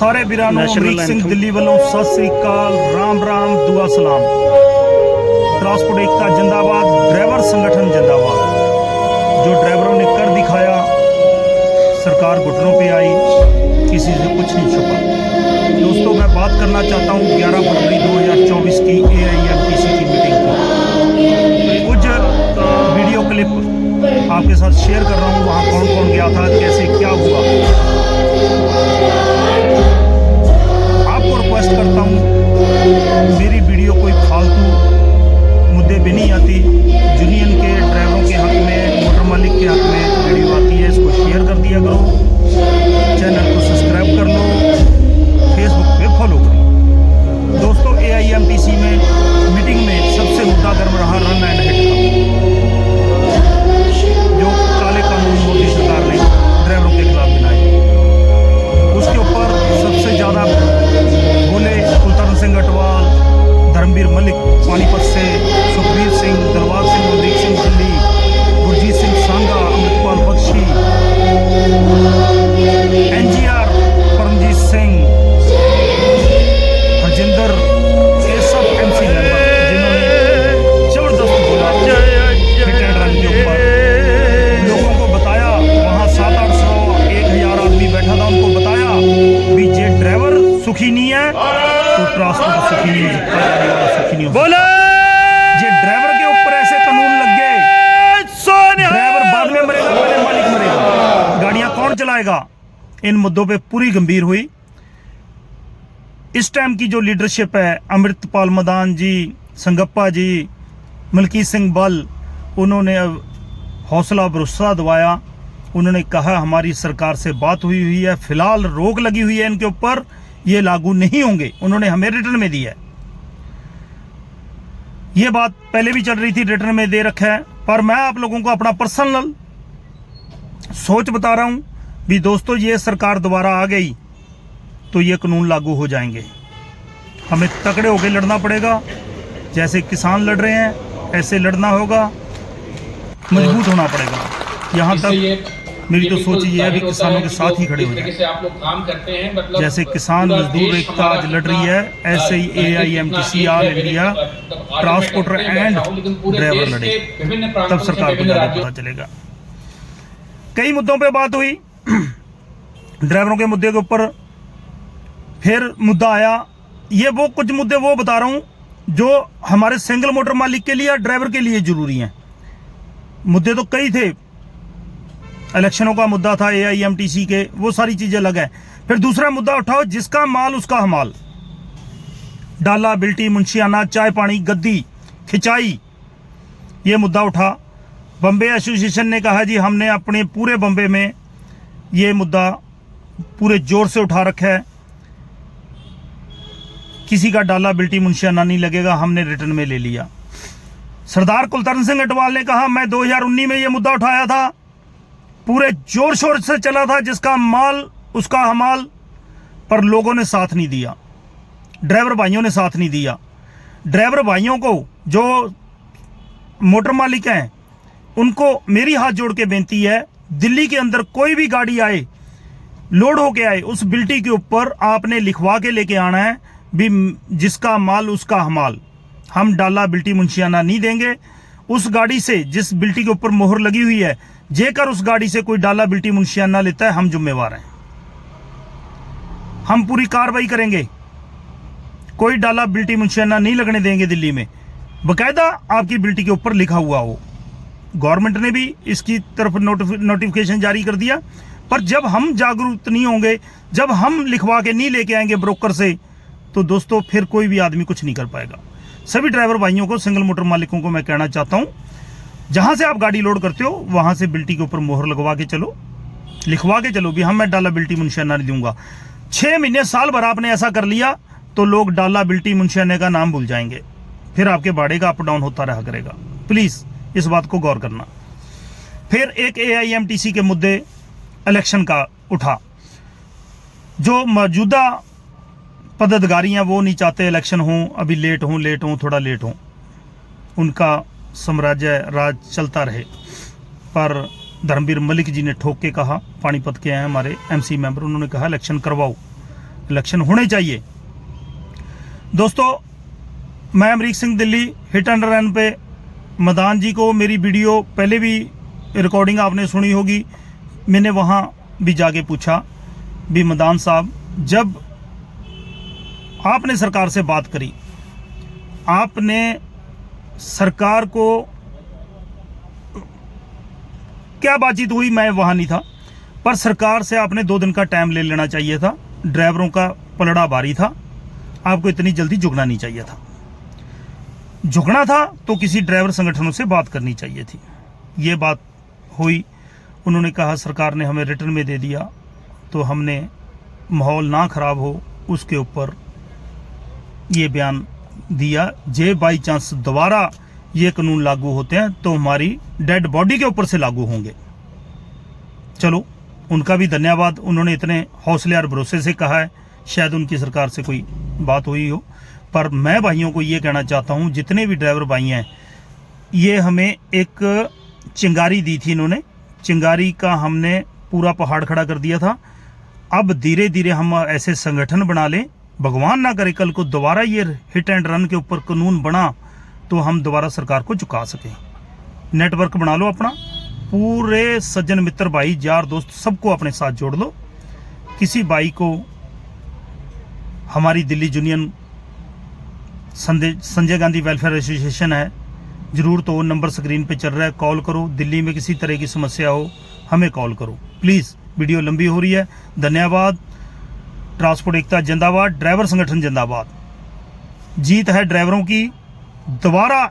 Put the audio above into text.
सारे वीरानों अमरीक सिंह दिल्ली वालों सत श्री अकाल, राम राम, दुआ सलाम। ट्रांसपोर्ट एकता जिंदाबाद, ड्राइवर संगठन जिंदाबाद। जो ड्राइवरों ने कर दिखाया, सरकार घुटनों पे आई, किसी से कुछ नहीं छुपा। दोस्तों, मैं बात करना चाहता हूँ 11 फरवरी 2024 की AIMTC की मीटिंग की। कुछ वीडियो क्लिप आपके साथ शेयर कर रहा हूँ। वहाँ कौन कौन गया था, कैसे क्या हुआ। आपको रिक्वेस्ट करता हूँ, मेरी वीडियो कोई फालतू मुद्दे भी नहीं आती। यूनियन के ड्राइवरों के हक में, मोटर मालिक के हक में वीडियो आती है। इसको शेयर कर दिया करो, चैनल को सब्सक्राइब कर लो, फेसबुक पे फॉलो करो। दोस्तों, AIMTC में मीटिंग में सबसे मुद्दा गर्म रहा रन एंड हिट का, जो काले कानून मोदी सरकार ने ड्राइवरों के खिलाफ बनाए। उसके ऊपर सबसे ज़्यादा बोले कुलतरण सिंह अटवाल, धर्मवीर मलिक पानीपत से, सुखबीर सिंह, दिलबाग सिंह, अमरीक सिंह दिल्ली, गुरजीत सिंह सांगा, अमृतपाल बख्शी, NGR परमजीत सिंह, हरजिंदर, ये सब MC मेंबर जिन्होंने जबरदस्त बोला हिट एंड रन के ऊपर। लोगों को बताया, वहाँ 700-800 1000 आदमी बैठा था, उनको बताया भी जे ड्राइवर सुखी नहीं है तो ट्रांसपोर्ट सुखी नहीं हो सकता, सुखी नहीं हो सकता। जे ड्राइवर के ऊपर ऐसे कानून लग गए, ड्राइवर बाद में मरेगा, पहले मालिक मरेगा, गाड़ियां कौन चलाएगा। इन मुद्दों पे पूरी गंभीर हुई। इस टाइम की जो लीडरशिप है, अमृतपाल मदान जी, संगप्पा जी, मलकीत सिंह बल, उन्होंने हौसला भरोसा दवाया। उन्होंने कहा हमारी सरकार से बात हुई है, फिलहाल रोक लगी हुई है इनके ऊपर, ये लागू नहीं होंगे। उन्होंने हमें रिटर्न में दिया है। ये बात पहले भी चल रही थी, रिटर्न में दे रखा है। पर मैं आप लोगों को अपना पर्सनल सोच बता रहा हूं भी दोस्तों, ये सरकार दोबारा आ गई तो ये कानून लागू हो जाएंगे। हमें तगड़े होकर लड़ना पड़ेगा, जैसे किसान लड़ रहे हैं ऐसे लड़ना होगा, मजबूत होना पड़ेगा। यहाँ तक मेरी तो सोच ये है भी किसानों के साथ ही खड़े हो जाए। आप लोग काम करते हैं, मतलब जैसे किसान मजदूर एकता आज लड़ रही है, ऐसे ही AIMTC all India transporter and driver लड़े, तब सरकार को ज्यादा पता चलेगा। कई मुद्दों पे बात हुई, ड्राइवरों के मुद्दे के ऊपर फिर मुद्दा आया। ये वो कुछ मुद्दे वो बता रहा हूं जो हमारे सिंगल मोटर मालिक के लिए और ड्राइवर के लिए जरूरी हैं। मुद्दे तो कई थे, इलेक्शनों का मुद्दा था AIMTC के, वो सारी चीजें अलग है। फिर दूसरा मुद्दा उठाओ, जिसका माल उसका हमाल। डाला, बिल्टी, मुंशियाना, चाय पानी, गद्दी, खिंचाई, ये मुद्दा उठा। बम्बे एसोसिएशन ने कहा जी हमने अपने पूरे बम्बे में ये मुद्दा पूरे जोर से उठा रखा है, किसी का डाला, बिल्टी, मुंशियाना नहीं लगेगा, हमने रिटर्न में ले लिया। सरदार कुलतरण सिंह अटवाल ने कहा मैं 2019 में ये मुद्दा उठाया था, पूरे जोर शोर से चला था, जिसका माल उसका हमाल, पर लोगों ने साथ नहीं दिया, ड्राइवर भाइयों ने साथ नहीं दिया। ड्राइवर भाइयों को, जो मोटर मालिक हैं, उनको मेरी हाथ जोड़ के बेनती है, दिल्ली के अंदर कोई भी गाड़ी आए, लोड होके आए, उस बिल्टी के ऊपर आपने लिखवा के लेके आना है भी जिसका माल उसका हमाल। हम डाला, बिल्टी, मुंशियाना नहीं देंगे। उस गाड़ी से, जिस बिल्टी के ऊपर मोहर लगी हुई है, जेकर उस गाड़ी से कोई डाला, बिल्टी, मुंशियाना लेता है, हम जिम्मेवार हैं, हम पूरी कार्रवाई करेंगे। कोई डाला, बिल्टी, मुंशियाना नहीं लगने देंगे दिल्ली में, बकायदा आपकी बिल्टी के ऊपर लिखा हुआ हो। गवर्नमेंट ने भी इसकी तरफ नोटिफिकेशन जारी कर दिया। पर जब हम जागरूक नहीं होंगे, जब हम लिखवा के नहीं लेके आएंगे ब्रोकर से, तो दोस्तों फिर कोई भी आदमी कुछ नहीं कर पाएगा। सभी ड्राइवर भाइयों को, सिंगल मोटर मालिकों को मैं कहना चाहता हूं, जहां से आप गाड़ी लोड करते हो वहां से बिल्टी के ऊपर मोहर लगवा के चलो, लिखवा के चलो भी हम मैं डाला, बिल्टी, मुंशियाना नहीं दूंगा। 6 महीने साल भर आपने ऐसा कर लिया तो लोग डाला, बिल्टी, मुंशियाने का नाम भूल जाएंगे, फिर आपके बाड़े का अप डाउन होता रहा करेगा। प्लीज इस बात को गौर करना। फिर एक AIMTC के मुद्दे इलेक्शन का उठा। जो मौजूदा पदाधिकारी हैं वो नहीं चाहते इलेक्शन हो, अभी लेट हो, थोड़ा लेट हो, उनका साम्राज्य राज चलता रहे। पर धर्मवीर मलिक जी ने ठोक के कहा, पानीपत के हैं हमारे MC मेंबर, उन्होंने कहा इलेक्शन करवाओ, इलेक्शन होने चाहिए। दोस्तों, मैं Amrik Singh Delhi, hit and run पे मदान जी को मेरी वीडियो पहले भी रिकॉर्डिंग आपने सुनी होगी। मैंने वहाँ भी जाके पूछा भी मदान साहब, जब आपने सरकार से बात करी, आपने सरकार को क्या बातचीत हुई, मैं वहाँ नहीं था, पर सरकार से आपने 2 दिन का टाइम ले लेना चाहिए था। ड्राइवरों का पलड़ा भारी था, आपको इतनी जल्दी झुकना नहीं चाहिए था। झुकना था तो किसी ड्राइवर संगठनों से बात करनी चाहिए थी। ये बात हुई। उन्होंने कहा सरकार ने हमें रिटर्न में दे दिया, तो हमने माहौल ना खराब हो उसके ऊपर ये बयान दिया। जे बाई चांस दोबारा ये कानून लागू होते हैं तो हमारी डेड बॉडी के ऊपर से लागू होंगे। चलो, उनका भी धन्यवाद, उन्होंने इतने हौसले और भरोसे से कहा है। शायद उनकी सरकार से कोई बात हुई हो, पर मैं भाइयों को ये कहना चाहता हूँ, जितने भी ड्राइवर भाई हैं, ये हमें एक चिंगारी दी थी इन्होंने, चिंगारी का हमने पूरा पहाड़ खड़ा कर दिया था। अब धीरे धीरे हम ऐसे संगठन बना लें, भगवान ना करे कल को दोबारा ये हिट एंड रन के ऊपर कानून बना तो हम दोबारा सरकार को झुका सकें। नेटवर्क बना लो अपना, पूरे सज्जन मित्र भाई यार दोस्त सबको अपने साथ जोड़ लो। किसी भाई को हमारी Delhi union Sanjay Gandhi welfare association है, जरूर तो नंबर स्क्रीन पे चल रहा है, कॉल करो। दिल्ली में किसी तरह की समस्या हो हमें कॉल करो प्लीज़। वीडियो लंबी हो रही है, धन्यवाद। ट्रांसपोर्ट एकता जिंदाबाद, ड्राइवर संगठन जिंदाबाद। जीत है ड्राइवरों की। दोबारा